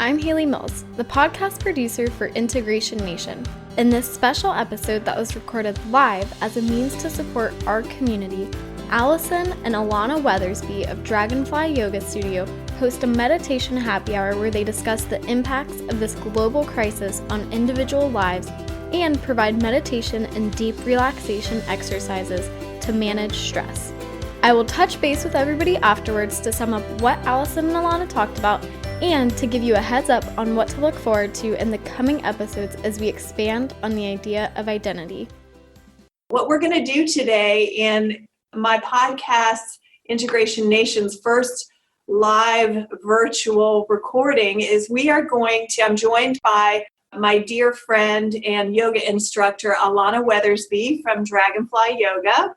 I'm Haley Mills, the podcast producer for Integration Nation. In this special episode that was recorded live as a means to support our community, Alison and Alana Weathersbee of Dragonfly Yoga Studio host a meditation happy hour where they discuss the impacts of this global crisis on individual lives and provide meditation and deep relaxation exercises to manage stress. I will touch base with everybody afterwards to sum up what Alison and Alana talked about and to give you a heads up on what to look forward to in the coming episodes as we expand on the idea of identity. What we're going to do today in my podcast, Integration Nation's first live virtual recording, is I'm joined by my dear friend and yoga instructor, Alana Weathersbee from Dragonfly Yoga.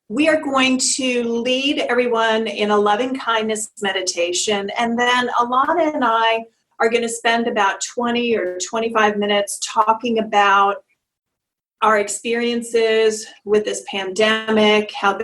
We are going to lead everyone in a loving kindness meditation, and then Alana and I are going to spend about 20 or 25 minutes talking about our experiences with this pandemic, how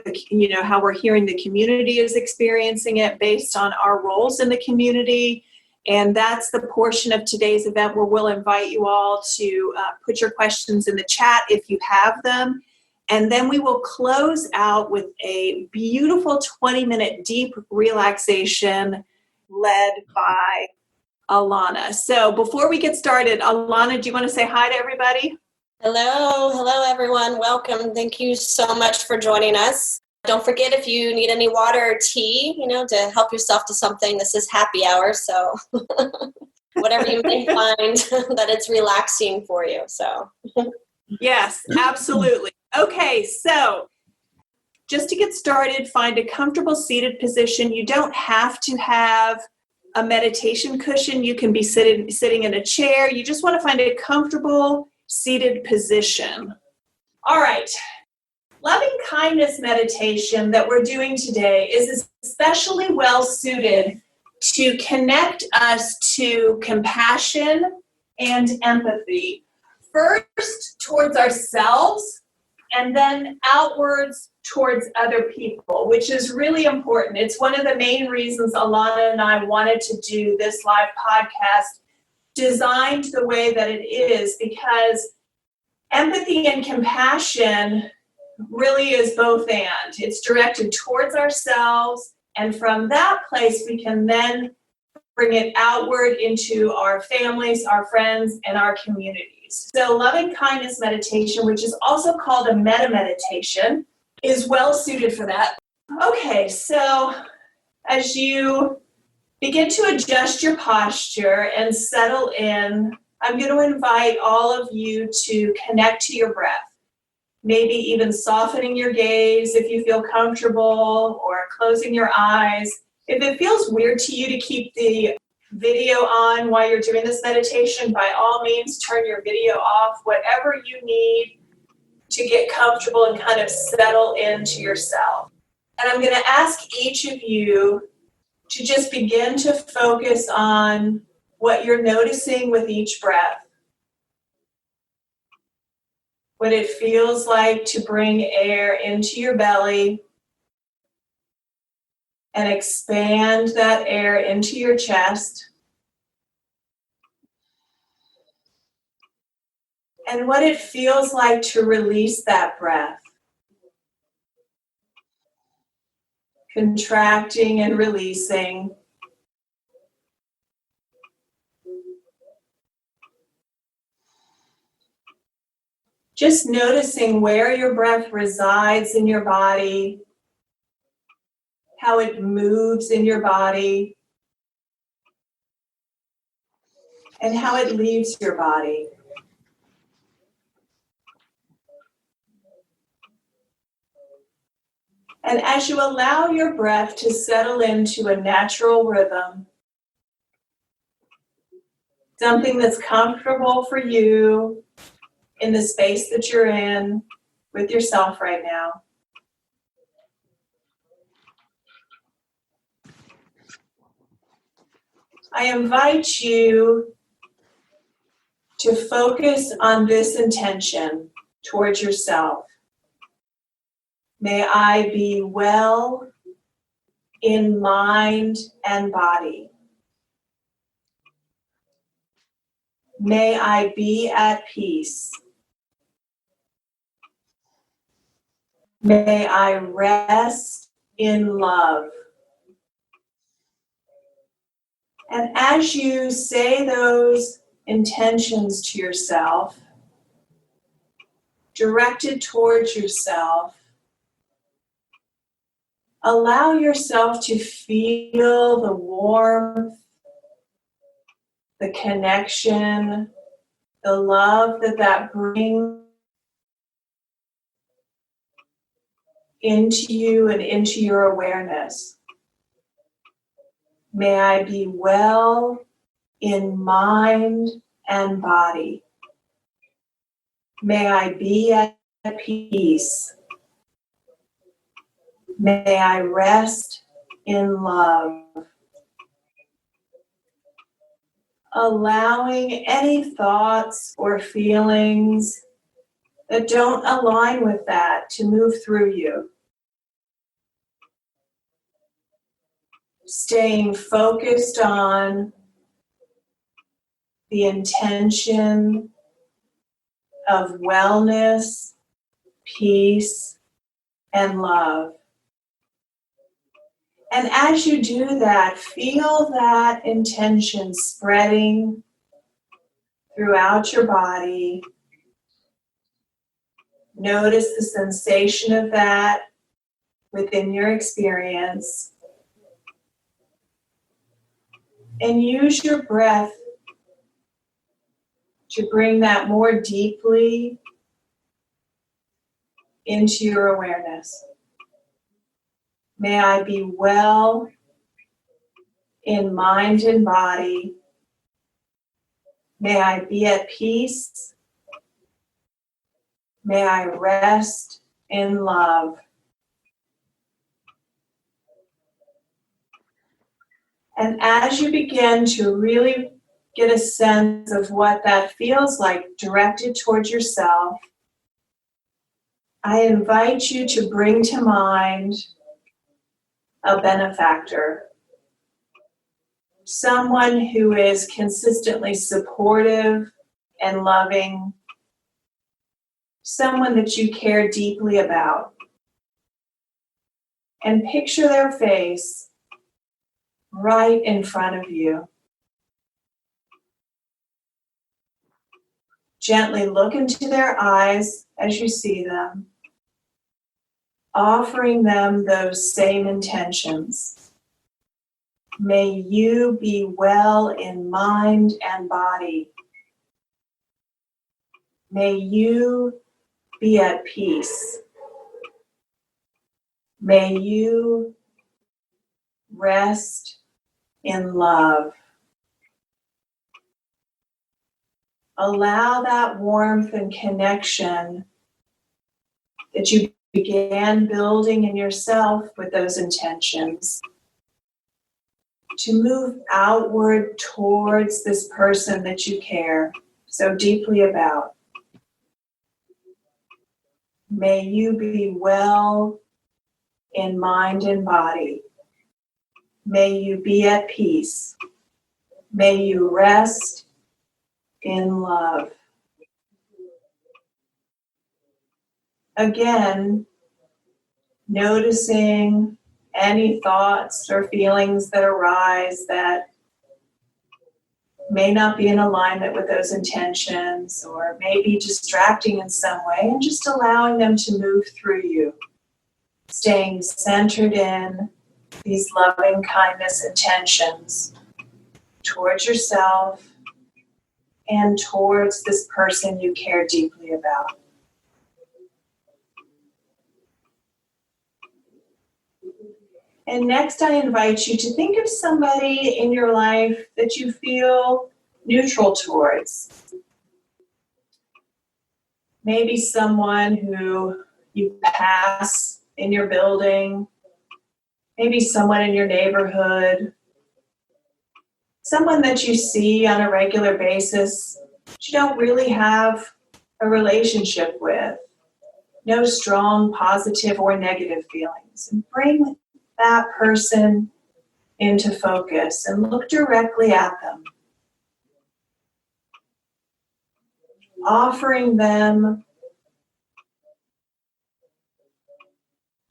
we're hearing the community is experiencing it based on our roles in the community. And that's the portion of today's event where we'll invite you all to put your questions in the chat if you have them. And then we will close out with a beautiful 20-minute deep relaxation led by Alana. So before we get started, Alana, do you want to say hi to everybody? Hello everyone. Welcome. Thank you so much for joining us. Don't forget, if you need any water or tea, to help yourself to something, this is happy hour. So whatever you may find that it's relaxing for you. So yes, absolutely. Okay, so just to get started, find a comfortable seated position. You don't have to have a meditation cushion. You can be sitting in a chair. You just want to find a comfortable seated position. All right. Loving kindness meditation that we're doing today is especially well suited to connect us to compassion and empathy. First, towards ourselves, and then outwards towards other people, which is really important. It's one of the main reasons Alana and I wanted to do this live podcast designed the way that it is, because empathy and compassion really is both and. It's directed towards ourselves, and from that place we can then bring it outward into our families, our friends, and our communities. So loving kindness meditation, which is also called a metta meditation, is well suited for that. Okay, so as you begin to adjust your posture and settle in, I'm going to invite all of you to connect to your breath. Maybe even softening your gaze if you feel comfortable, or closing your eyes. If it feels weird to you to keep the video on while you're doing this meditation, by all means, turn your video off, whatever you need to get comfortable and kind of settle into yourself. And I'm going to ask each of you to just begin to focus on what you're noticing with each breath. What it feels like to bring air into your belly and expand that air into your chest. And what it feels like to release that breath. Contracting and releasing. Just noticing where your breath resides in your body, how it moves in your body, and how it leaves your body. And as you allow your breath to settle into a natural rhythm, something that's comfortable for you in the space that you're in with yourself right now, I invite you to focus on this intention towards yourself. May I be well in mind and body. May I be at peace. May I rest in love. And as you say those intentions to yourself, directed towards yourself, allow yourself to feel the warmth, the connection, the love that brings into you and into your awareness. May I be well in mind and body. May I be at peace. May I rest in love. Allowing any thoughts or feelings that don't align with that to move through you. Staying focused on the intention of wellness, peace, and love. And as you do that, feel that intention spreading throughout your body. Notice the sensation of that within your experience. And use your breath to bring that more deeply into your awareness. May I be well in mind and body. May I be at peace. May I rest in love. And as you begin to really get a sense of what that feels like directed towards yourself, I invite you to bring to mind a benefactor, someone who is consistently supportive and loving, someone that you care deeply about. And picture their face right in front of you. Gently look into their eyes as you see them, offering them those same intentions. May you be well in mind and body. May you be at peace. May you rest in love. Allow that warmth and connection that you began building in yourself with those intentions to move outward towards this person that you care so deeply about. May you be well in mind and body. May you be at peace. May you rest in love. Again, noticing any thoughts or feelings that arise that may not be in alignment with those intentions or may be distracting in some way, and just allowing them to move through you, staying centered in these loving kindness intentions towards yourself and towards this person you care deeply about. And next, I invite you to think of somebody in your life that you feel neutral towards. Maybe someone who you pass in your building, maybe someone in your neighborhood, someone that you see on a regular basis but you don't really have a relationship with. No strong positive or negative feelings. And bring that person into focus and look directly at them. offering them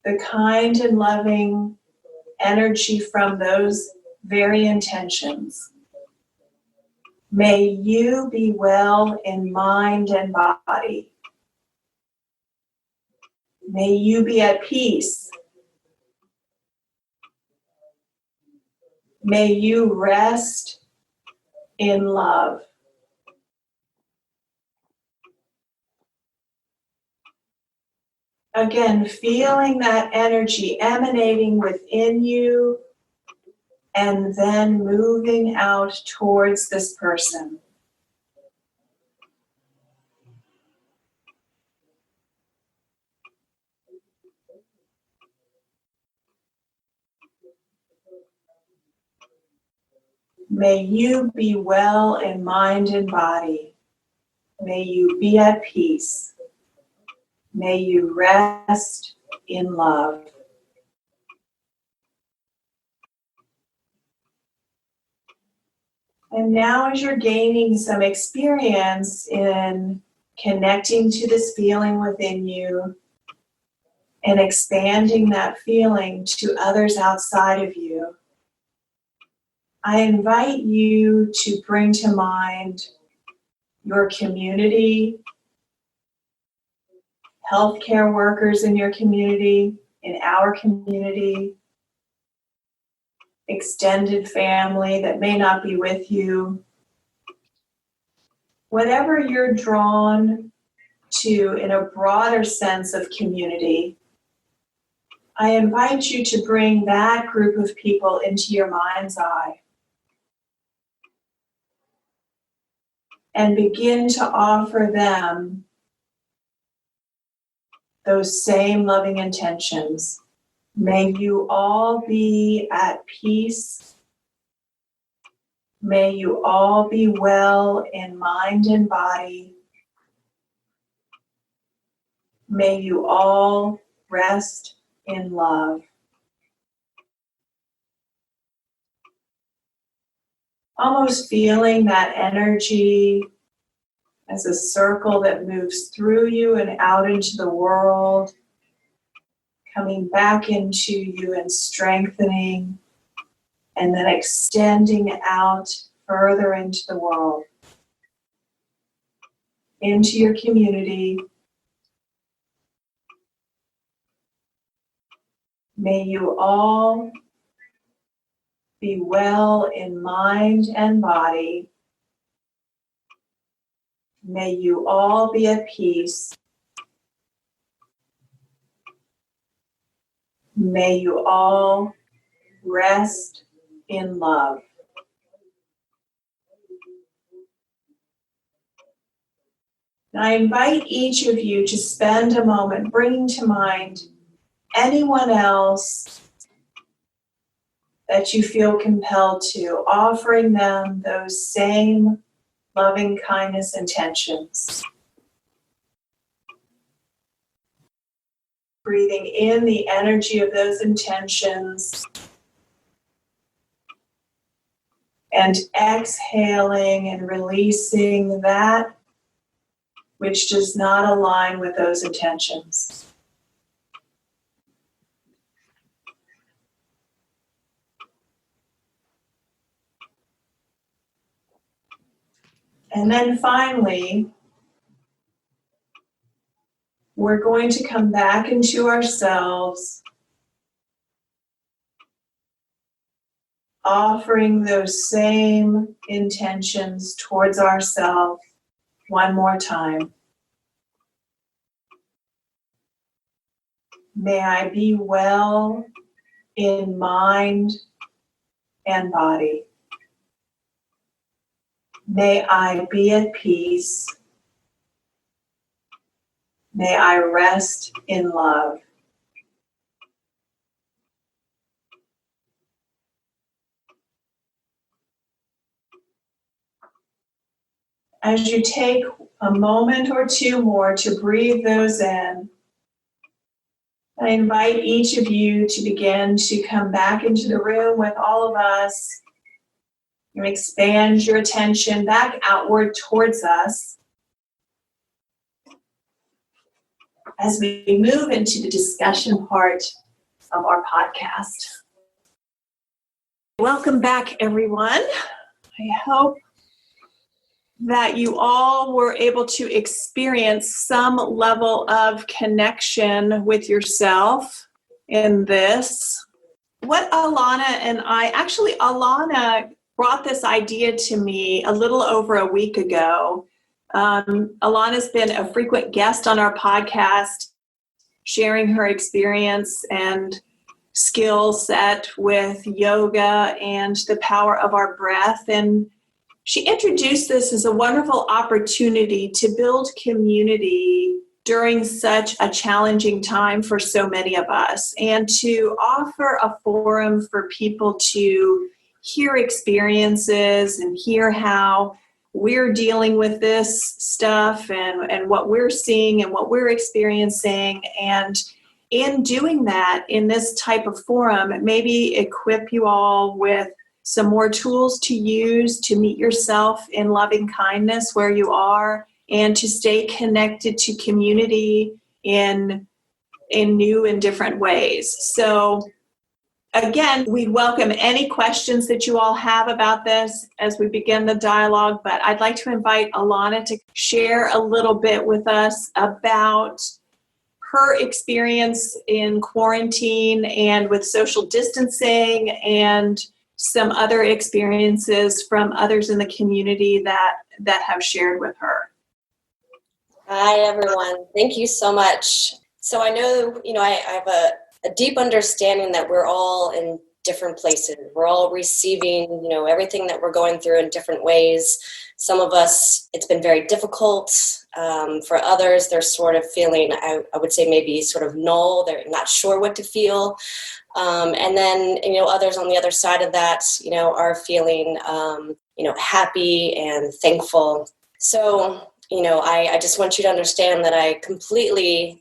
the kind and loving energy from those very intentions. May you be well in mind and body. May you be at peace. May you rest in love. Again, feeling that energy emanating within you and then moving out towards this person. May you be well in mind and body. May you be at peace. May you rest in love. And now as you're gaining some experience in connecting to this feeling within you and expanding that feeling to others outside of you, I invite you to bring to mind your community, healthcare workers in your community, in our community, extended family that may not be with you. Whatever you're drawn to in a broader sense of community, I invite you to bring that group of people into your mind's eye and begin to offer them those same loving intentions. May you all be at peace. May you all be well in mind and body. May you all rest in love. Almost feeling that energy as a circle that moves through you and out into the world, coming back into you and strengthening, and then extending out further into the world, into your community. May you all be well in mind and body. May you all be at peace. May you all rest in love. And I invite each of you to spend a moment bringing to mind anyone else that you feel compelled to, offering them those same loving kindness intentions. Breathing in the energy of those intentions and exhaling and releasing that which does not align with those intentions. And then finally, we're going to come back into ourselves, offering those same intentions towards ourselves one more time. May I be well in mind and body. May I be at peace. May I rest in love. As you take a moment or two more to breathe those in, I invite each of you to begin to come back into the room with all of us. You expand your attention back outward towards us. as we move into the discussion part of our podcast. Welcome back, everyone. I hope that you all were able to experience some level of connection with yourself in this. What Alana brought this idea to me a little over a week ago. Alana's been a frequent guest on our podcast, sharing her experience and skill set with yoga and the power of our breath. And she introduced this as a wonderful opportunity to build community during such a challenging time for so many of us, and to offer a forum for people to hear experiences and hear how we're dealing with this stuff and what we're seeing and what we're experiencing. And in doing that, in this type of forum, maybe equip you all with some more tools to use to meet yourself in loving kindness where you are, and to stay connected to community in new and different ways. So again, we welcome any questions that you all have about this as we begin the dialogue, but I'd like to invite Alana to share a little bit with us about her experience in quarantine and with social distancing, and some other experiences from others in the community that have shared with her. Hi, everyone. Thank you so much. So I know, I have a deep understanding that we're all in different places. We're all receiving, everything that we're going through in different ways. Some of us, it's been very difficult. For others, they're sort of feeling, I would say maybe sort of null. They're not sure what to feel. And then, others on the other side of that, are feeling, happy and thankful. So, I just want you to understand that I completely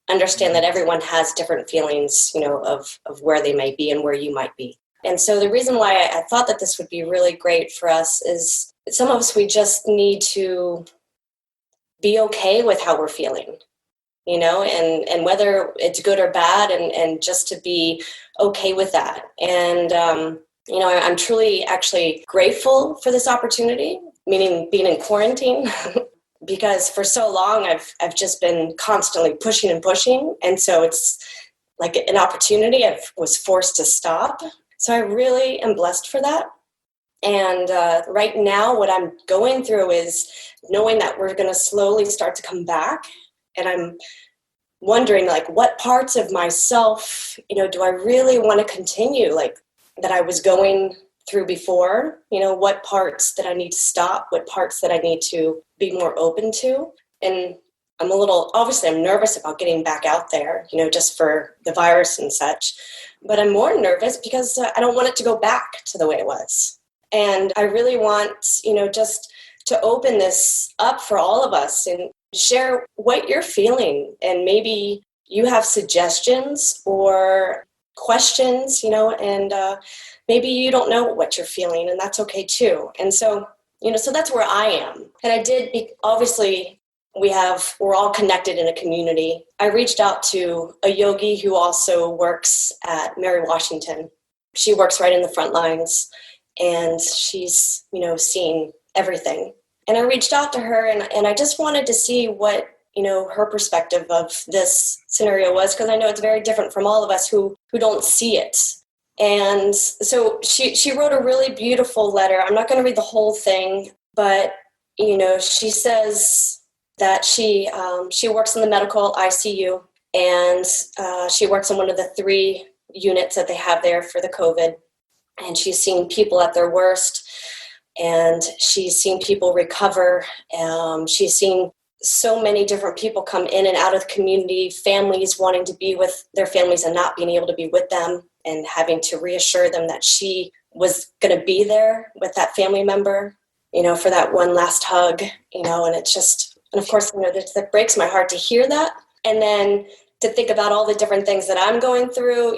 understand that everyone has different feelings, of where they might be and where you might be. And so the reason why I thought that this would be really great for us is some of us, we just need to be okay with how we're feeling, and whether it's good or bad, and just to be okay with that. And, I'm truly actually grateful for this opportunity, meaning being in quarantine, because for so long I've just been constantly pushing and pushing. And so it's like an opportunity I was forced to stop. So I really am blessed for that. And right now what I'm going through is knowing that we're going to slowly start to come back. And I'm wondering, what parts of myself, do I really want to continue, that I was going through before? What parts that I need to stop? What parts that I need to be more open to? And I'm nervous about getting back out there, just for the virus and such. But I'm more nervous because I don't want it to go back to the way it was. And I really want, just to open this up for all of us and share what you're feeling. And maybe you have suggestions or questions, and maybe you don't know what you're feeling, and that's okay too. And so, so that's where I am. And obviously, we're all connected in a community. I reached out to a yogi who also works at Mary Washington. She works right in the front lines, and she's, seeing everything. And I reached out to her, and I just wanted to see what, her perspective of this scenario was, because I know it's very different from all of us who don't see it. And so she wrote a really beautiful letter. I'm not going to read the whole thing, but, she says that she works in the medical ICU, and she works in one of the 3 units that they have there for the COVID. And she's seen people at their worst, and she's seen people recover. She's seen so many different people come in and out of the community, families wanting to be with their families and not being able to be with them, and having to reassure them that she was going to be there with that family member, for that one last hug, and it's just, and of course, that breaks my heart to hear that. And then to think about all the different things that I'm going through,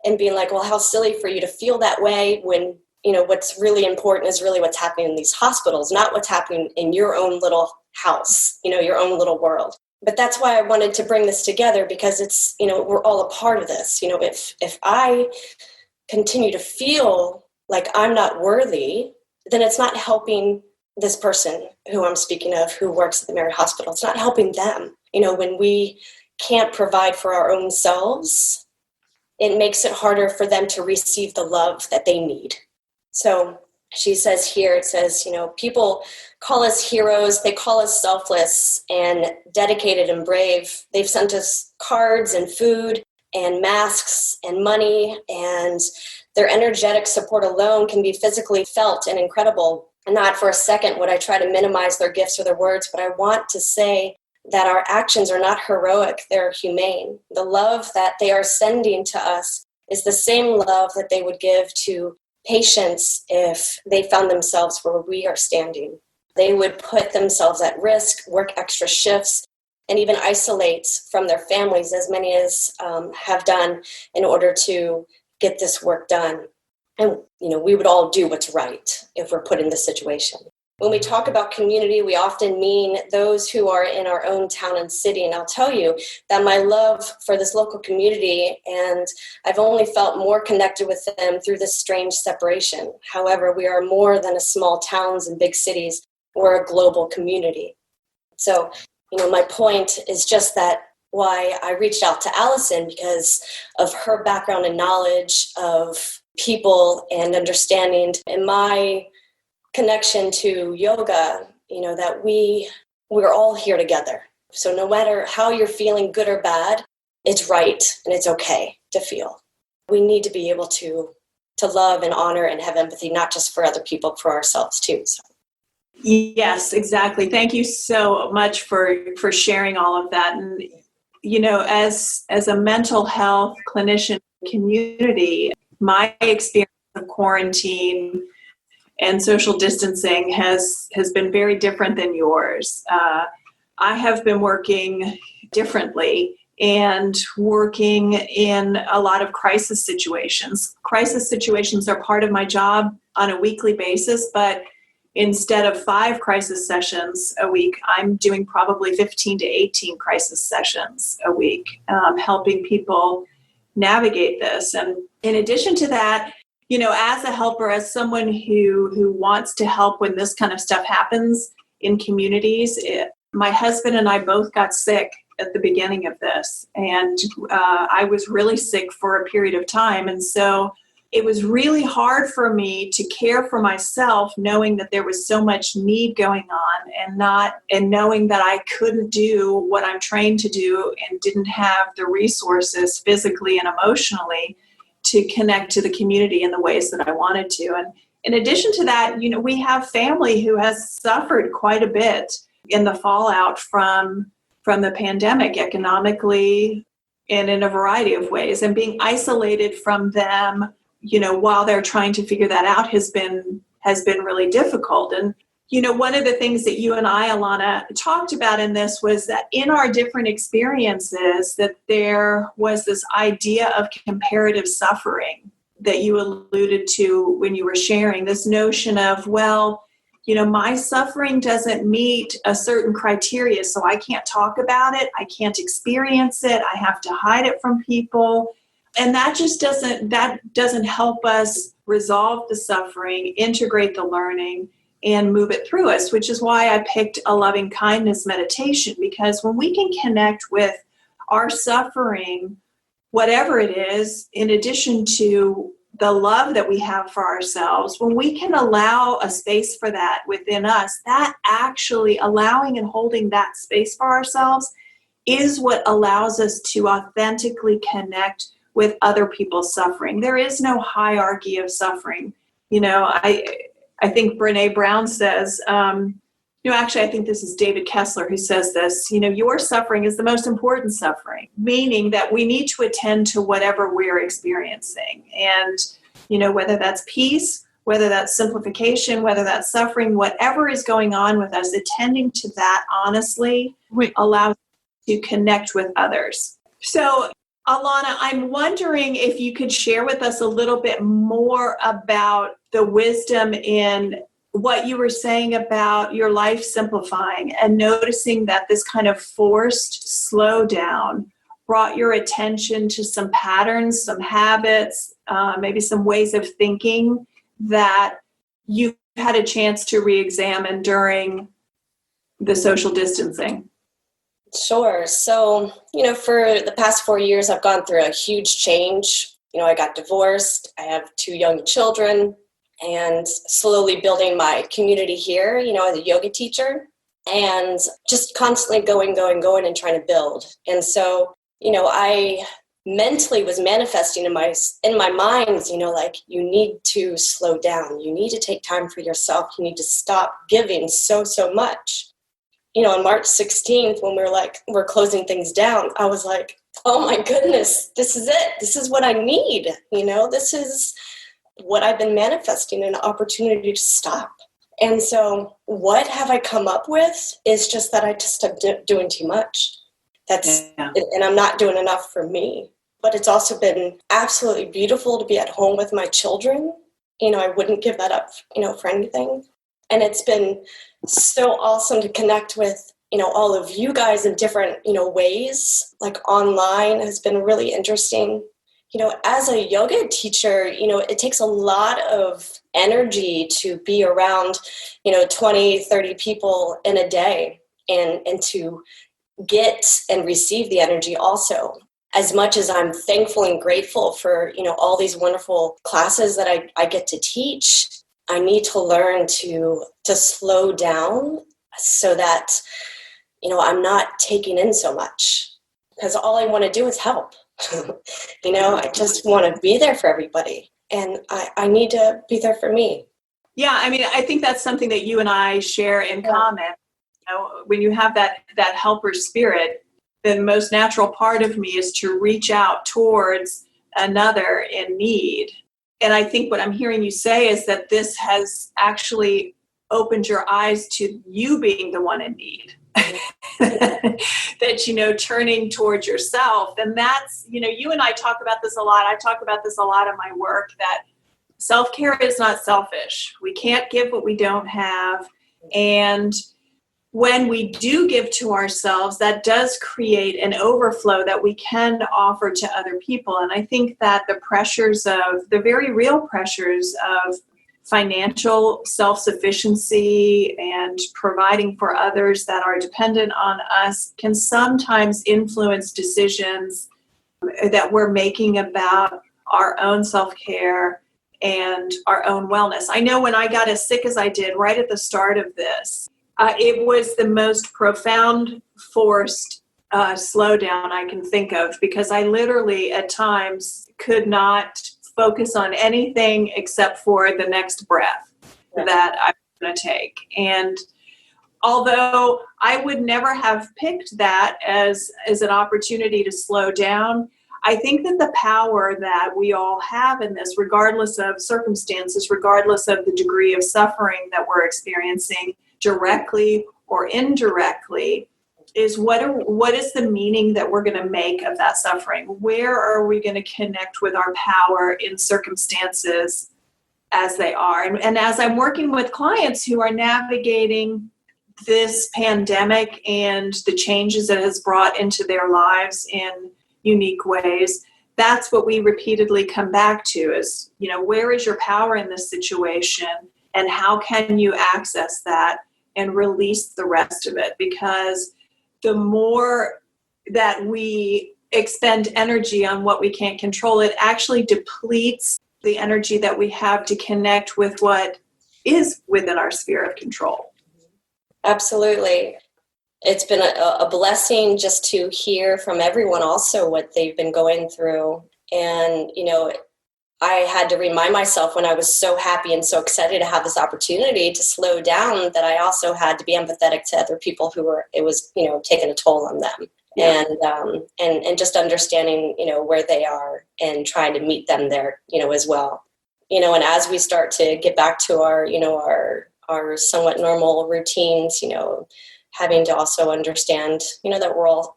and being like, well, how silly for you to feel that way when, what's really important is really what's happening in these hospitals, not what's happening in your own little house, your own little world. But that's why I wanted to bring this together, because it's, we're all a part of this. If I continue to feel like I'm not worthy, then it's not helping this person who I'm speaking of, who works at the Mary Hospital. It's not helping them. When we can't provide for our own selves, it makes it harder for them to receive the love that they need. So she says here, it says, people call us heroes. They call us selfless and dedicated and brave. They've sent us cards and food and masks and money, and their energetic support alone can be physically felt and incredible. And not for a second would I try to minimize their gifts or their words, but I want to say that our actions are not heroic, they're humane. The love that they are sending to us is the same love that they would give to patients if they found themselves where we are standing. They would put themselves at risk, work extra shifts, and even isolate from their families, as many as have done, in order to get this work done. And, we would all do what's right if we're put in this situation. When we talk about community, we often mean those who are in our own town and city. And I'll tell you that my love for this local community, and I've only felt more connected with them through this strange separation. However, we are more than a small towns and big cities. We're a global community. So, my point is just that why I reached out to Alison, because of her background and knowledge of people and understanding, and my connection to yoga, that we're all here together. So no matter how you're feeling, good or bad, it's right and it's okay to feel. We need to be able to love and honor and have empathy, not just for other people, for ourselves too. So. Yes, exactly. Thank you so much for sharing all of that. And, as a mental health clinician community, my experience of quarantine and social distancing has been very different than yours. I have been working differently and working in a lot of crisis situations. Crisis situations are part of my job on a weekly basis, but instead of 5 crisis sessions a week, I'm doing probably 15 to 18 crisis sessions a week, helping people navigate this. And in addition to that, as a helper, as someone who wants to help when this kind of stuff happens in communities, my husband and I both got sick at the beginning of this. And I was really sick for a period of time. And so it was really hard for me to care for myself, knowing that there was so much need going on and knowing that I couldn't do what I'm trained to do and didn't have the resources physically and emotionally to connect to the community in the ways that I wanted to. And in addition to that, we have family who has suffered quite a bit in the fallout from the pandemic, economically and in a variety of ways. And being isolated from them, while they're trying to figure that out has been really difficult. And, one of the things that you and I, Alana, talked about in this was that in our different experiences, that there was this idea of comparative suffering that you alluded to when you were sharing, this notion of, well, my suffering doesn't meet a certain criteria, so I can't talk about it. I can't experience it. I have to hide it from people. And that just doesn't help us resolve the suffering, integrate the learning, and move it through us, which is why I picked a loving kindness meditation, because when we can connect with our suffering, whatever it is, in addition to the love that we have for ourselves, when we can allow a space for that within us, that actually allowing and holding that space for ourselves is what allows us to authentically connect with other people's suffering. There is no hierarchy of suffering. I think Brene Brown says, actually, I think this is David Kessler who says this, your suffering is the most important suffering, meaning that we need to attend to whatever we're experiencing. And, whether that's peace, whether that's simplification, whether that's suffering, whatever is going on with us, attending to that honestly allows us to connect with others. So, Alana, I'm wondering if you could share with us a little bit more about the wisdom in what you were saying about your life simplifying and noticing that this kind of forced slowdown brought your attention to some patterns, some habits, maybe some ways of thinking that you had a chance to re-examine during the social distancing. Sure. So, for the past 4 years, I've gone through a huge change. I got divorced. I have 2 young children, and slowly building my community here, as a yoga teacher, and just constantly going and trying to build. And so, I mentally was manifesting in my mind, like, you need to slow down. You need to take time for yourself. You need to stop giving so much. On March 16th, when we're closing things down, I was like, oh my goodness, this is it. This is what I need. This is what I've been manifesting, an opportunity to stop. And so what have I come up with is just that I just am doing too much. And I'm not doing enough for me. But it's also been absolutely beautiful to be at home with my children. I wouldn't give that up, for anything. And it's been so awesome to connect with, all of you guys in different, ways, like online has been really interesting. As a yoga teacher, it takes a lot of energy to be around, 20, 30 people in a day and to get and receive the energy also. As much as I'm thankful and grateful for, all these wonderful classes that I get to teach, I need to learn to slow down so that, I'm not taking in so much, because all I want to do is help. I just want to be there for everybody, and I need to be there for me. Yeah, I think that's something that you and I share in common. When you have that helper spirit, the most natural part of me is to reach out towards another in need. And I think what I'm hearing you say is that this has actually opened your eyes to you being the one in need. That, turning towards yourself. And that's, you and I talk about this a lot. I talk about this a lot in my work, that self-care is not selfish. We can't give what we don't have. And when we do give to ourselves, that does create an overflow that we can offer to other people. And I think that the very real pressures of financial self-sufficiency and providing for others that are dependent on us can sometimes influence decisions that we're making about our own self-care and our own wellness. I know when I got as sick as I did right at the start of this, it was the most profound forced slowdown I can think of, because I literally at times could not focus on anything except for the next breath that I'm going to take. And although I would never have picked that as an opportunity to slow down, I think that the power that we all have in this, regardless of circumstances, regardless of the degree of suffering that we're experiencing, directly or indirectly, is what is the meaning that we're going to make of that suffering? Where are we going to connect with our power in circumstances as they are? And as I'm working with clients who are navigating this pandemic and the changes it has brought into their lives in unique ways, that's what we repeatedly come back to is, where is your power in this situation, and how can you access that and release the rest of it? Because the more that we expend energy on what we can't control, it actually depletes the energy that we have to connect with what is within our sphere of control. Absolutely. It's been a blessing just to hear from everyone also what they've been going through. And, I had to remind myself when I was so happy and so excited to have this opportunity to slow down, that I also had to be empathetic to other people it was taking a toll on them. Yeah. And just understanding, where they are and trying to meet them there, as well. And as we start to get back to our somewhat normal routines, having to also understand, that we're all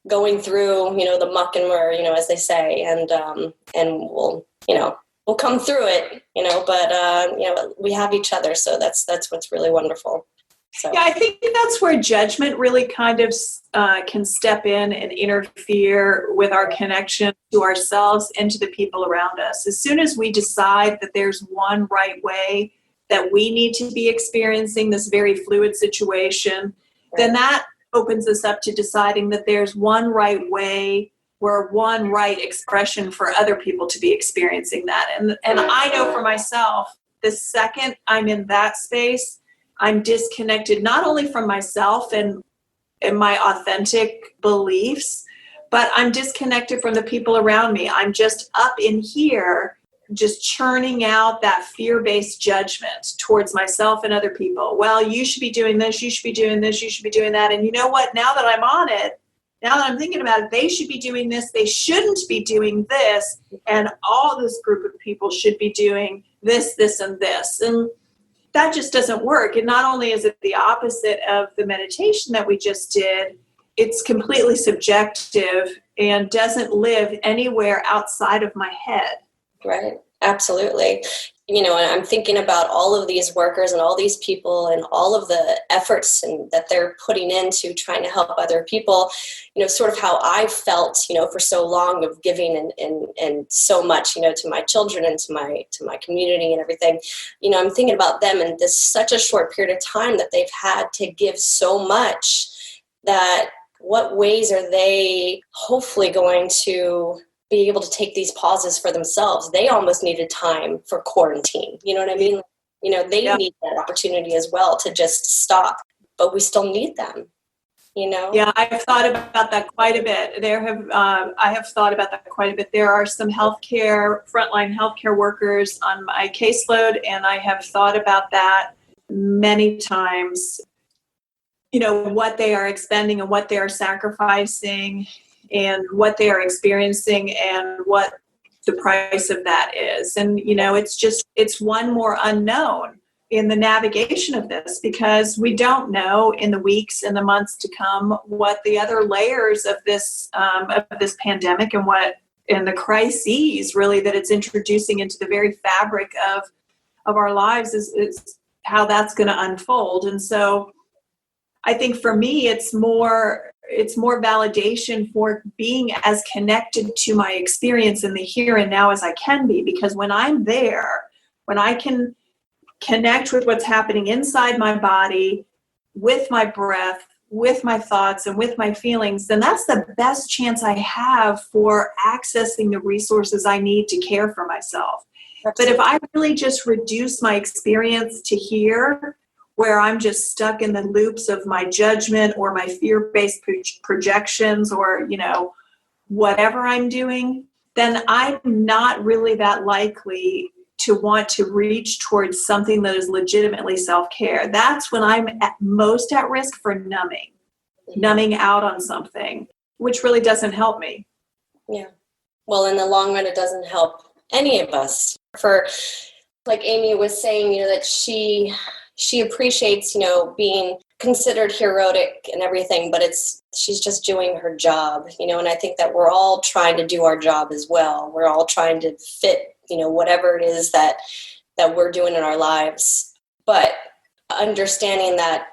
going through, the muck and mire, as they say, and we'll, we'll come through it, but we have each other. So that's what's really wonderful. So. Yeah, I think that's where judgment really kind of can step in and interfere with our connection to ourselves and to the people around us. As soon as we decide that there's one right way that we need to be experiencing this very fluid situation, then that opens us up to deciding that there's one right way or one right expression for other people to be experiencing that. And I know for myself, the second I'm in that space, I'm disconnected not only from myself and my authentic beliefs, but I'm disconnected from the people around me. I'm just up in here, just churning out that fear-based judgment towards myself and other people. Well, you should be doing this, you should be doing this, you should be doing that. And you know what? Now that I'm on it, now that I'm thinking about it, they should be doing this, they shouldn't be doing this, and all this group of people should be doing this, this, and this. And that just doesn't work. And not only is it the opposite of the meditation that we just did, it's completely subjective and doesn't live anywhere outside of my head. Right. Absolutely. And I'm thinking about all of these workers and all these people and all of the efforts that they're putting into trying to help other people, sort of how I felt, for so long of giving and so much, to my children and to my community and everything. I'm thinking about them in this such a short period of time that they've had to give so much, that what ways are they hopefully going to be able to take these pauses for themselves? They almost needed time for quarantine. You know what I mean? They need that opportunity as well to just stop, but we still need them, Yeah, I've thought about that quite a bit. I have thought about that quite a bit. There are some frontline healthcare workers on my caseload, and I have thought about that many times, what they are expending and what they are sacrificing and what they are experiencing and what the price of that is. And, it's one more unknown in the navigation of this, because we don't know in the weeks and the months to come what the other layers of this pandemic and the crises really that it's introducing into the very fabric of our lives is how that's going to unfold. And so I think for me, it's more validation for being as connected to my experience in the here and now as I can be, because when I'm there, when I can connect with what's happening inside my body, with my breath, with my thoughts, and with my feelings, then that's the best chance I have for accessing the resources I need to care for myself. Absolutely. But if I really just reduce my experience to here, where I'm just stuck in the loops of my judgment or my fear-based projections or, whatever I'm doing, then I'm not really that likely to want to reach towards something that is legitimately self-care. That's when I'm most at risk for numbing out on something, which really doesn't help me. Yeah. Well, in the long run, it doesn't help any of us. For, like Amy was saying, that she appreciates, being considered heroic and everything, but she's just doing her job, and I think that we're all trying to do our job as well. We're all trying to fit, whatever it is that we're doing in our lives, but understanding that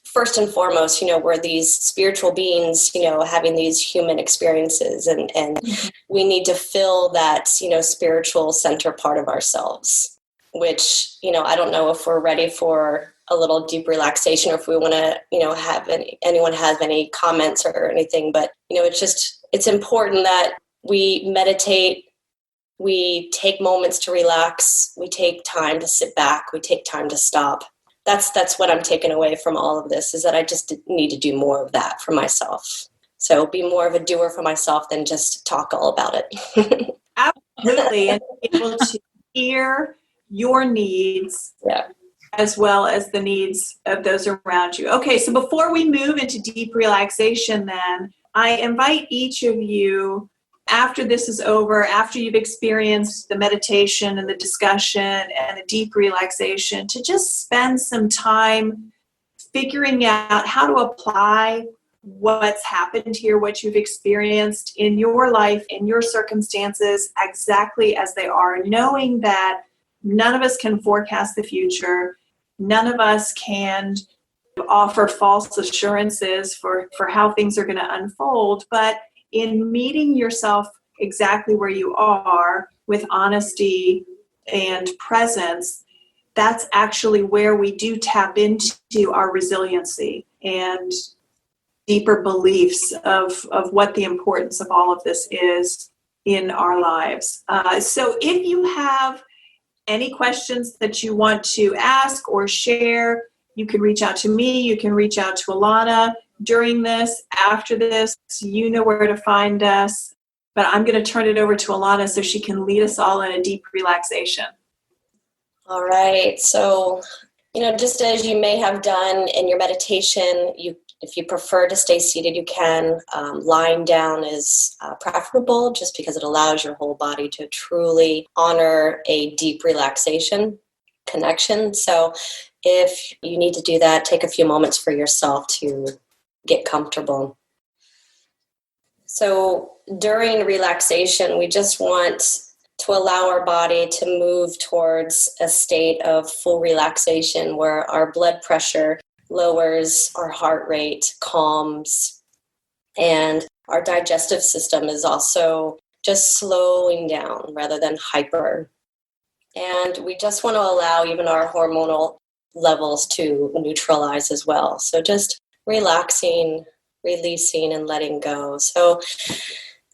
first and foremost, we're these spiritual beings, having these human experiences, and we need to fill that, spiritual center part of ourselves, which, I don't know if we're ready for a little deep relaxation or if we want to, have anyone has any comments or anything, but, it's important that we meditate, we take moments to relax, we take time to sit back, we take time to stop. That's what I'm taking away from all of this, is that I just need to do more of that for myself. So be more of a doer for myself than just talk all about it. Absolutely. And be able to hear your needs as well as the needs of those around you. Okay, so before we move into deep relaxation, then I invite each of you, after this is over, after you've experienced the meditation and the discussion and the deep relaxation, to just spend some time figuring out how to apply what's happened here, what you've experienced in your life, in your circumstances, exactly as they are, knowing that none of us can forecast the future. None of us can offer false assurances for how things are going to unfold. But in meeting yourself exactly where you are with honesty and presence, that's actually where we do tap into our resiliency and deeper beliefs of what the importance of all of this is in our lives. So if you have any questions that you want to ask or share, you can reach out to me. You can reach out to Alana during this, after this. You know where to find us. But I'm going to turn it over to Alana so she can lead us all in a deep relaxation. All right. So, just as you may have done in your meditation, if you prefer to stay seated, you can. Lying down is preferable just because it allows your whole body to truly honor a deep relaxation connection. So if you need to do that, take a few moments for yourself to get comfortable. So during relaxation, we just want to allow our body to move towards a state of full relaxation where our blood pressure lowers, our heart rate calms, and our digestive system is also just slowing down rather than hyper. And we just want to allow even our hormonal levels to neutralize as well. So just relaxing, releasing, and letting go. So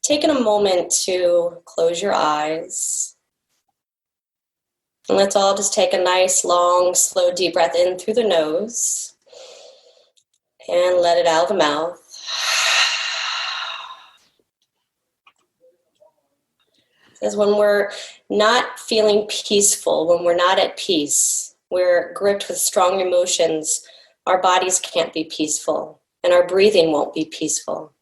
taking a moment to close your eyes. And let's all just take a nice, long, slow, deep breath in through the nose. And let it out of the mouth. Because when we're not feeling peaceful, when we're not at peace, we're gripped with strong emotions, our bodies can't be peaceful, and our breathing won't be peaceful.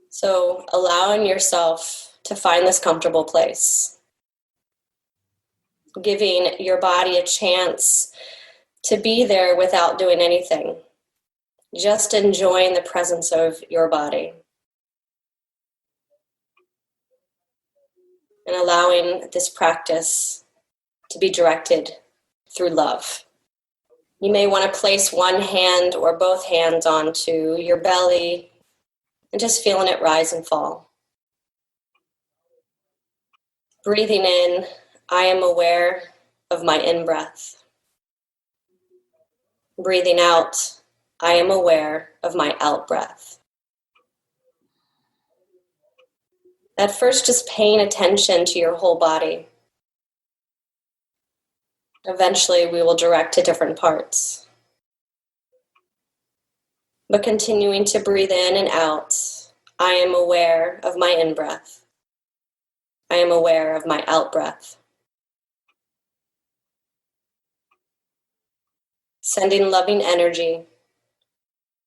So allowing yourself to find this comfortable place, giving your body a chance to be there without doing anything, just enjoying the presence of your body. And allowing this practice to be directed through love. You may want to place one hand or both hands onto your belly and just feeling it rise and fall. Breathing in, I am aware of my in-breath. Breathing out, I am aware of my out-breath. At first, just paying attention to your whole body. Eventually, we will direct to different parts. But continuing to breathe in and out, I am aware of my in-breath. I am aware of my out-breath. Sending loving energy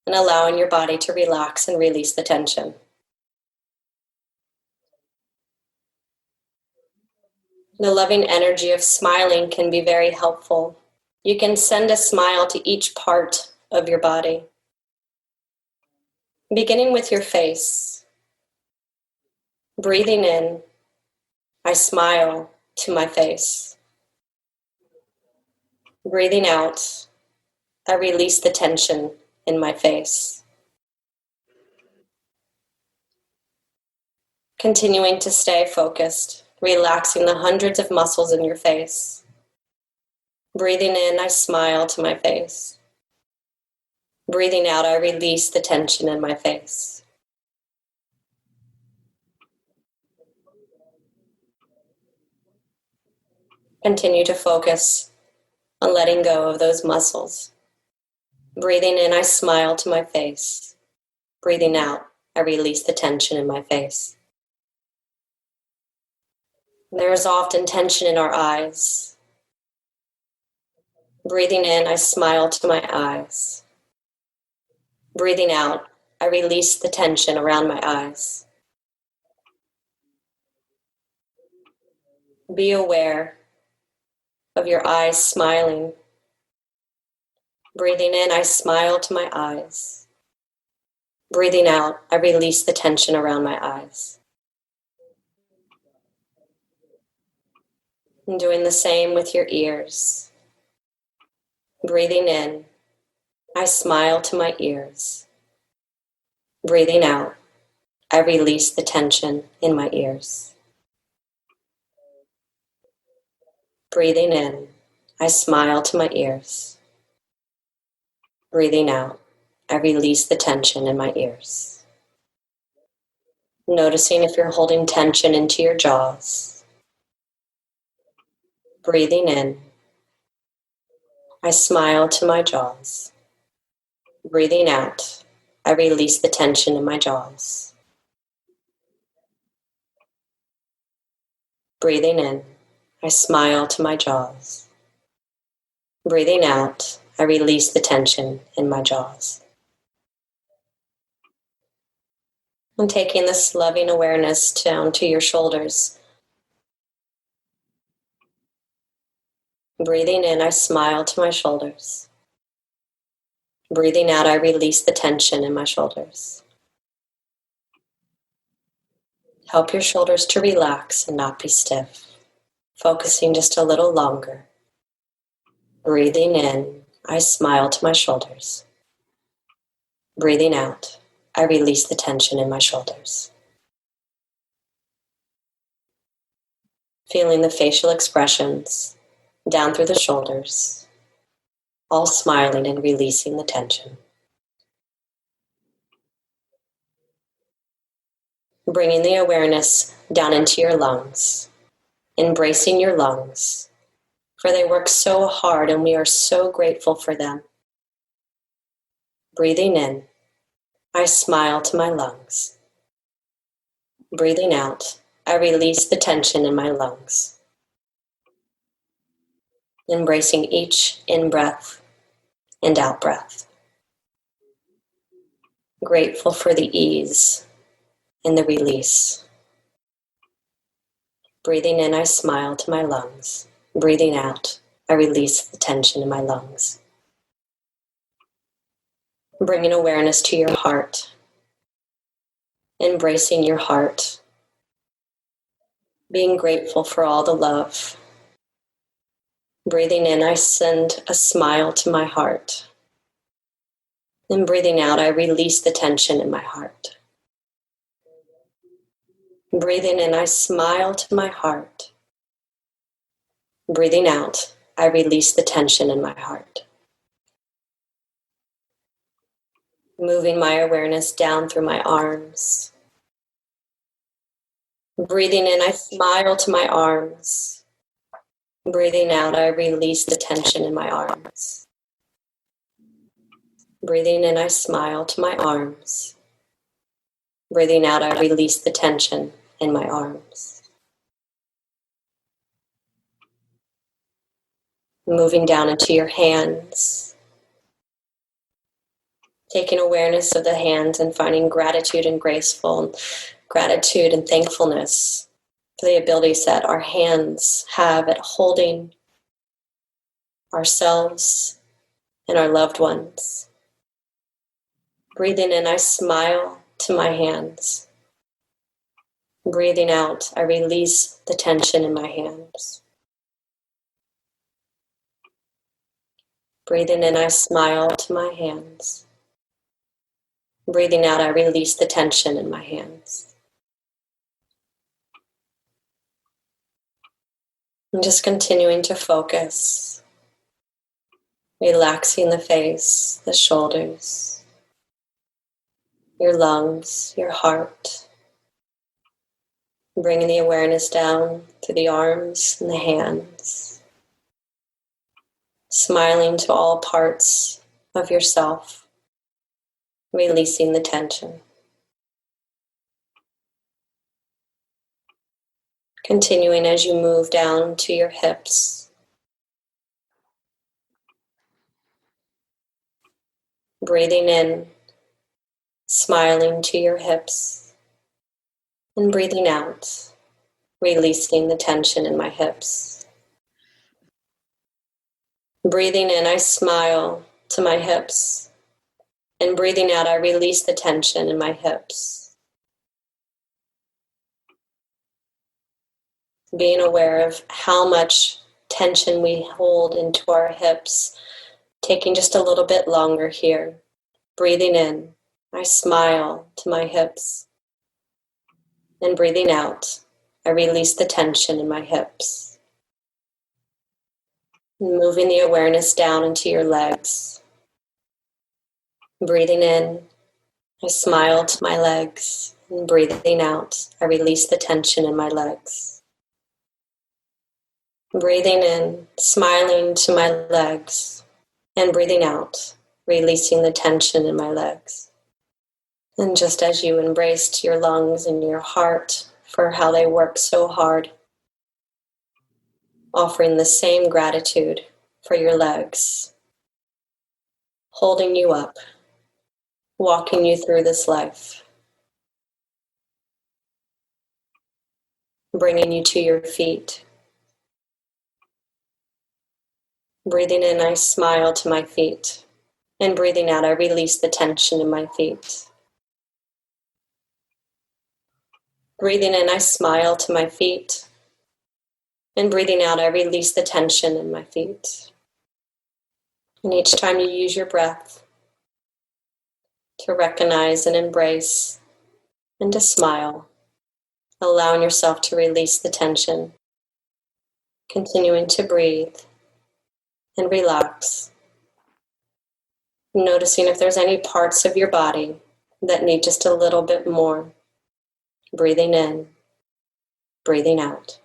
and allowing your body to relax and release the tension. The loving energy of smiling can be very helpful. You can send a smile to each part of your body. Beginning with your face. Breathing in, I smile to my face. Breathing out, I release the tension in my face. Continuing to stay focused, relaxing the hundreds of muscles in your face. Breathing in, I smile to my face. Breathing out, I release the tension in my face. Continue to focus on letting go of those muscles. Breathing in, I smile to my face. Breathing out, I release the tension in my face. There is often tension in our eyes. Breathing in, I smile to my eyes. Breathing out, I release the tension around my eyes. Be aware of your eyes smiling. Breathing in, I smile to my eyes. Breathing out, I release the tension around my eyes. And doing the same with your ears. Breathing in, I smile to my ears. Breathing out, I release the tension in my ears. Breathing in, I smile to my ears. Breathing out, I release the tension in my ears. Noticing if you're holding tension into your jaws. Breathing in, I smile to my jaws. Breathing out, I release the tension in my jaws. Breathing in, I smile to my jaws. Breathing out, I release the tension in my jaws. And taking this loving awareness down to your shoulders. Breathing in, I smile to my shoulders. Breathing out, I release the tension in my shoulders. Help your shoulders to relax and not be stiff. Focusing just a little longer. Breathing in, I smile to my shoulders. Breathing out, I release the tension in my shoulders. Feeling the facial expressions down through the shoulders, all smiling and releasing the tension. Bringing the awareness down into your lungs, embracing your lungs, for they work so hard and we are so grateful for them. Breathing in, I smile to my lungs. Breathing out, I release the tension in my lungs. Embracing each in-breath and out-breath. Grateful for the ease and the release. Breathing in, I smile to my lungs. Breathing out, I release the tension in my lungs. Bringing awareness to your heart. Embracing your heart. Being grateful for all the love. Breathing in, I send a smile to my heart. And breathing out, I release the tension in my heart. Breathing in, I smile to my heart. Breathing out, I release the tension in my heart. Moving my awareness down through my arms. Breathing in, I smile to my arms. Breathing out, I release the tension in my arms. Breathing in, I smile to my arms. Breathing out, I release the tension in my arms. Moving down into your hands. Taking awareness of the hands and finding gratitude and gratitude and thankfulness for the abilities that our hands have at holding ourselves and our loved ones. Breathing in, I smile to my hands. Breathing out, I release the tension in my hands. Breathing in, I smile to my hands. Breathing out, I release the tension in my hands. I'm just continuing to focus, relaxing the face, the shoulders, your lungs, your heart, bringing the awareness down to the arms and the hands, smiling to all parts of yourself, releasing the tension. Continuing as you move down to your hips. Breathing in, smiling to your hips. And breathing out, releasing the tension in my hips. Breathing in, I smile to my hips. And breathing out, I release the tension in my hips. Being aware of how much tension we hold into our hips, taking just a little bit longer here. Breathing in, I smile to my hips. And breathing out, I release the tension in my hips. Moving the awareness down into your legs. Breathing in, I smile to my legs. And breathing out, I release the tension in my legs. Breathing in, smiling to my legs. And breathing out, releasing the tension in my legs. And just as you embraced your lungs and your heart for how they work so hard, offering the same gratitude for your legs, holding you up, walking you through this life, bringing you to your feet. Breathing in, I smile to my feet, and breathing out, I release the tension in my feet. Breathing in, I smile to my feet, and breathing out, I release the tension in my feet. And each time you use your breath to recognize and embrace and to smile, allowing yourself to release the tension, continuing to breathe and relax, noticing if there's any parts of your body that need just a little bit more. Breathing in, breathing out.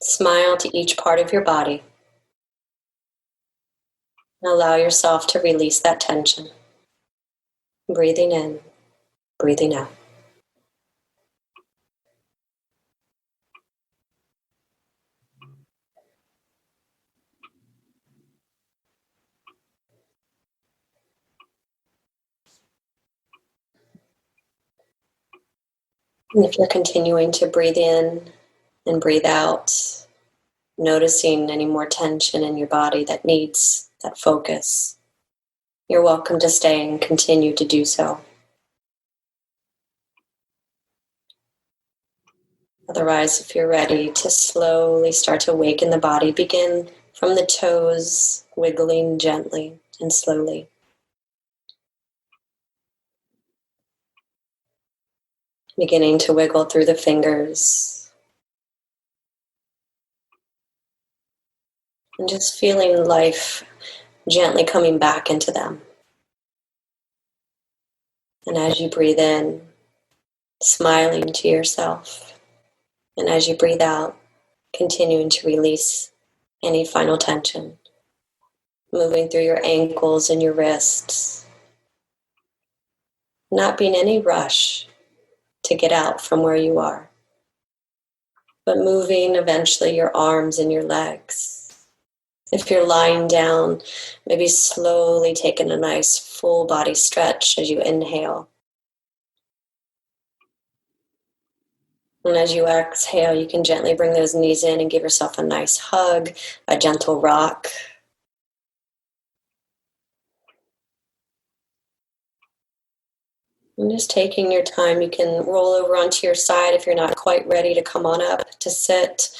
Smile to each part of your body and allow yourself to release that tension. Breathing in, breathing out. And if you're continuing to breathe in and breathe out, noticing any more tension in your body that needs that focus, you're welcome to stay and continue to do so. Otherwise, if you're ready to slowly start to awaken the body, begin from the toes, wiggling gently and slowly. Beginning to wiggle through the fingers. And just feeling life gently coming back into them. And as you breathe in, smiling to yourself. And as you breathe out, continuing to release any final tension. Moving through your ankles and your wrists. Not being any rush to get out from where you are. But moving eventually your arms and your legs. If you're lying down, maybe slowly taking a nice full body stretch as you inhale. And as you exhale, you can gently bring those knees in and give yourself a nice hug, a gentle rock. And just taking your time, you can roll over onto your side if you're not quite ready to come on up to sit.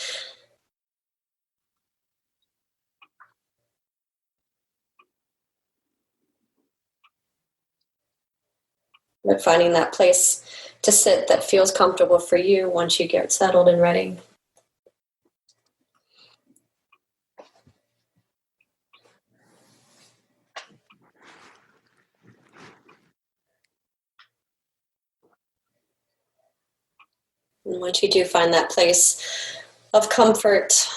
But finding that place to sit that feels comfortable for you once you get settled and ready. And once you do find that place of comfort,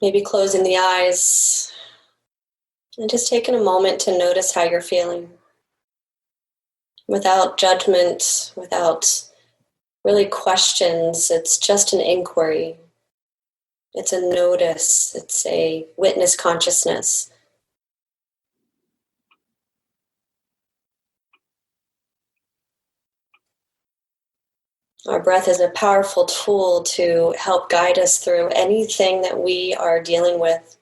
maybe closing the eyes and just taking a moment to notice how you're feeling. Without judgment, without really questions, it's just an inquiry. It's a notice, it's a witness consciousness. Our breath is a powerful tool to help guide us through anything that we are dealing with.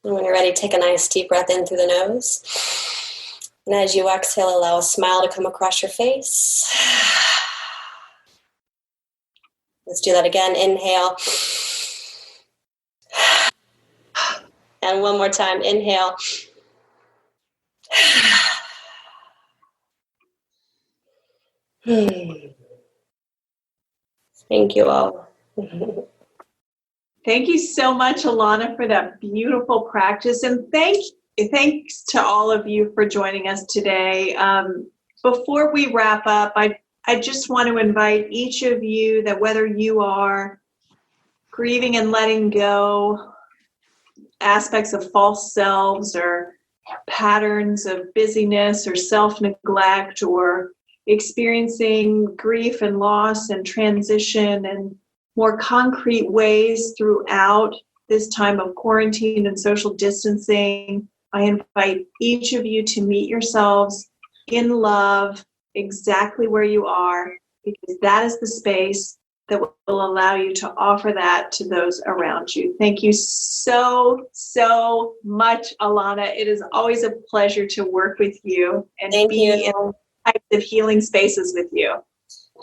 And when you're ready, take a nice deep breath in through the nose. And as you exhale, allow a smile to come across your face. Let's do that again. Inhale. And one more time. Inhale. Thank you all. Thank you so much, Alana, for that beautiful practice. And thanks to all of you for joining us today. Before we wrap up, I just want to invite each of you that whether you are grieving and letting go aspects of false selves or patterns of busyness or self-neglect or experiencing grief and loss and transition and more concrete ways throughout this time of quarantine and social distancing, I invite each of you to meet yourselves in love exactly where you are, because that is the space that will allow you to offer that to those around you. Thank you so, so much, Alana. It is always a pleasure to work with you and be in types of healing spaces with you.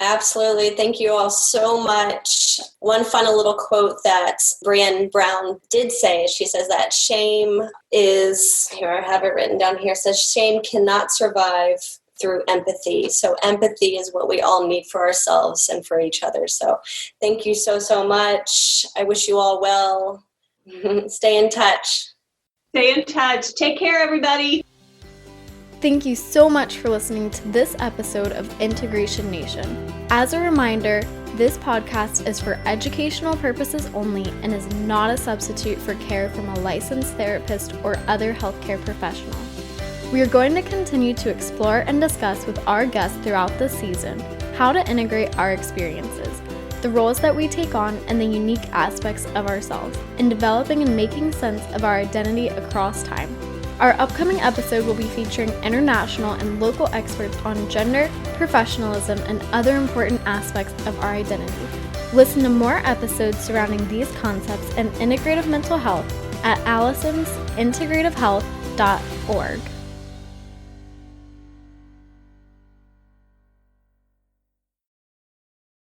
Absolutely. Thank you all so much. One final little quote that Brené Brown did say, she says that shame is, here I have it written down here, says shame cannot survive through empathy. So empathy is what we all need for ourselves and for each other. So thank you so, so much. I wish you all well. Stay in touch. Stay in touch. Take care, everybody. Thank you so much for listening to this episode of Integration Nation. As a reminder, this podcast is for educational purposes only and is not a substitute for care from a licensed therapist or other healthcare professional. We are going to continue to explore and discuss with our guests throughout this season how to integrate our experiences, the roles that we take on, and the unique aspects of ourselves in developing and making sense of our identity across time. Our upcoming episode will be featuring international and local experts on gender, professionalism, and other important aspects of our identity. Listen to more episodes surrounding these concepts and integrative mental health at allisonsintegrativehealth.org.